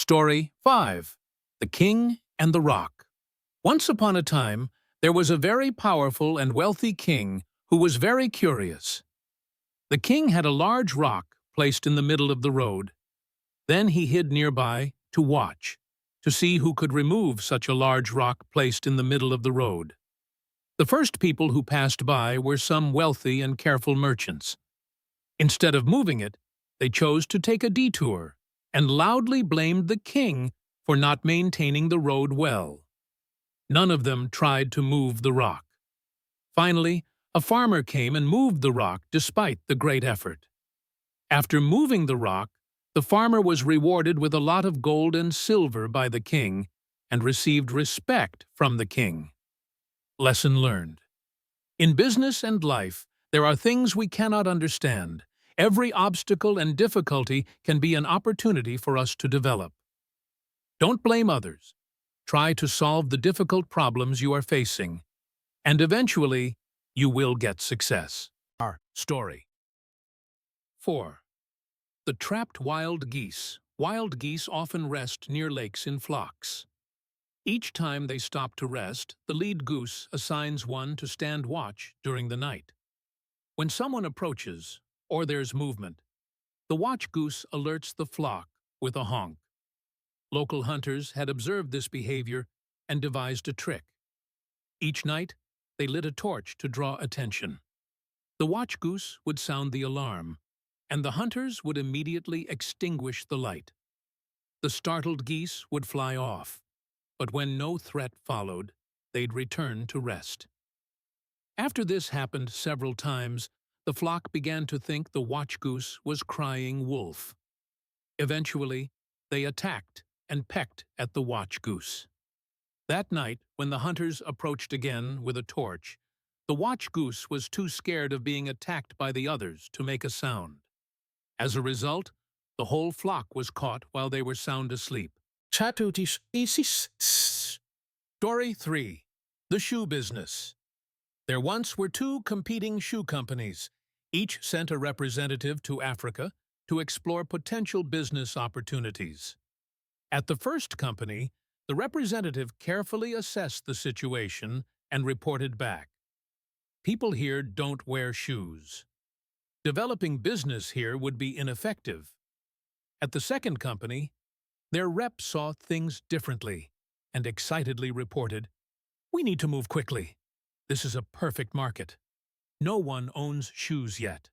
Story 5. The King and the Rock. Once upon a time, there was a very powerful and wealthy king who was very curious. The king had a large rock placed in the middle of the road. Then he hid nearby to watch, to see who could remove such a large rock placed in the middle of the road. The first people who passed by were some wealthy and careful merchants. Instead of moving it, they chose to take a detour and loudly blamed the king for not maintaining the road well. None of them tried to move the rock. Finally, a farmer came and moved the rock despite the great effort. After moving the rock, the farmer was rewarded with a lot of gold and silver by the king and received respect from the king. Lesson learned. In business and life, there are things we cannot understand. Every obstacle and difficulty can be an opportunity for us to develop. Don't blame others. Try to solve the difficult problems you are facing, and eventually, you will get success. Our story. 4. The trapped wild geese. Wild geese often rest near lakes in flocks. Each time they stop to rest, the lead goose assigns one to stand watch during the night. When someone approaches, or there's movement, the watch goose alerts the flock with a honk. Local hunters had observed this behavior and devised a trick. Each night, they lit a torch to draw attention. The watch goose would sound the alarm, and the hunters would immediately extinguish the light. The startled geese would fly off, but when no threat followed, they'd return to rest. After this happened several times, the flock began to think the watch goose was crying wolf. Eventually, they attacked and pecked at the watch goose. That night, when the hunters approached again with a torch, the watch goose was too scared of being attacked by the others to make a sound. As a result, the whole flock was caught while they were sound asleep. Story 3. The Shoe Business. There once were two competing shoe companies. Each sent a representative to Africa to explore potential business opportunities. At the first company, the representative carefully assessed the situation and reported back. People here don't wear shoes. Developing business here would be ineffective. At the second company, their rep saw things differently and excitedly reported, "We need to move quickly. This is a perfect market. No one owns shoes yet."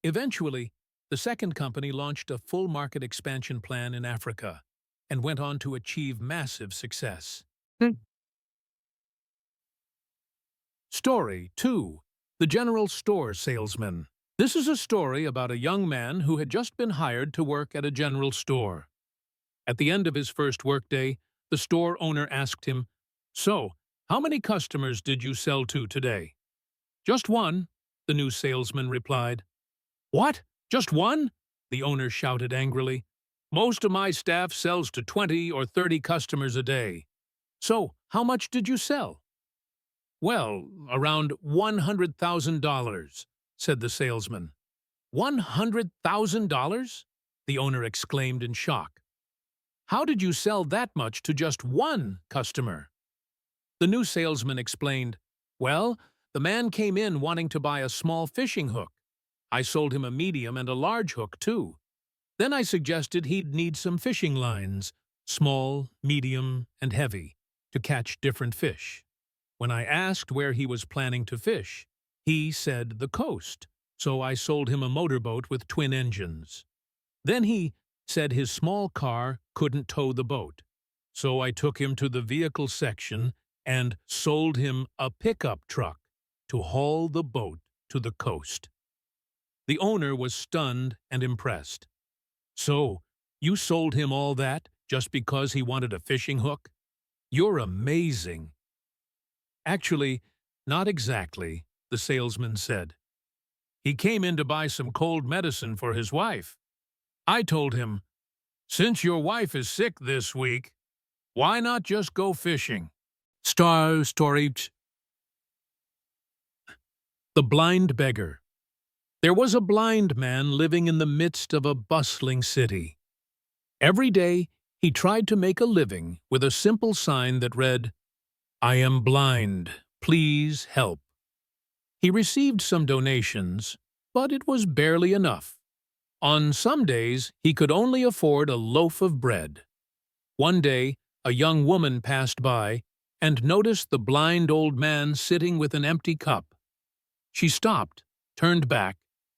Eventually, the second company launched a full market expansion plan in Africa and went on to achieve massive success. Story 2. The General Store Salesman. This is a story about a young man who had just been hired to work at a general store. At the end of his first workday, the store owner asked him, "So, how many customers did you sell to today?" "Just one," the new salesman replied. "What? Just one?" the owner shouted angrily. "Most of my staff sells to 20 or 30 customers a day. So, how much did you sell?" "Well, around $100,000, said the salesman. $100,000? The owner exclaimed in shock. "How did you sell that much to just one customer?" The new salesman explained, "Well, the man came in wanting to buy a small fishing hook. I sold him a medium and a large hook, too. Then I suggested he'd need some fishing lines, small, medium, and heavy, to catch different fish. When I asked where he was planning to fish, he said the coast, so I sold him a motorboat with twin engines. Then he said his small car couldn't tow the boat, so I took him to the vehicle section and sold him a pickup truck to haul the boat to the coast." The owner was stunned and impressed. "So, you sold him all that just because he wanted a fishing hook? You're amazing." "Actually, not exactly," the salesman said. "He came in to buy some cold medicine for his wife. I told him, 'Since your wife is sick this week, why not just go fishing?'" Story. The Blind Beggar. There was a blind man living in the midst of a bustling city. Every day, He tried to make a living with a simple sign that read, "I am blind, please help." He received some donations, but it was barely enough. On some days, he could only afford a loaf of bread. One day, a young woman passed by and noticed the blind old man sitting with an empty cup. She stopped, turned back,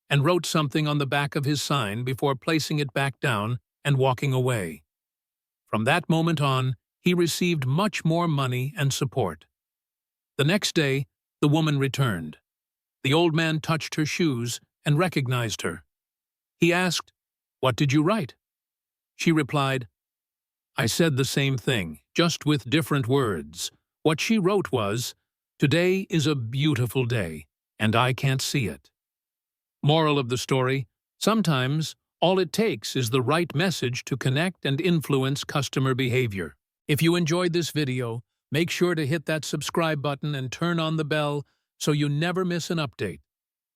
and wrote something on the back of his sign before placing it back down and walking away. From that moment on, he received much more money and support. The next day, the woman returned. The old man touched her shoes and recognized her. He asked, "What did you write?" She replied, "I said the same thing, just with different words. What she wrote was, 'Today is a beautiful day, and I can't see it.'" Moral of the story: sometimes all it takes is the right message to connect and influence customer behavior. If you enjoyed this video, make sure to hit that subscribe button and turn on the bell so you never miss an update.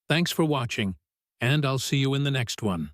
Thanks for watching, and I'll see you in the next one.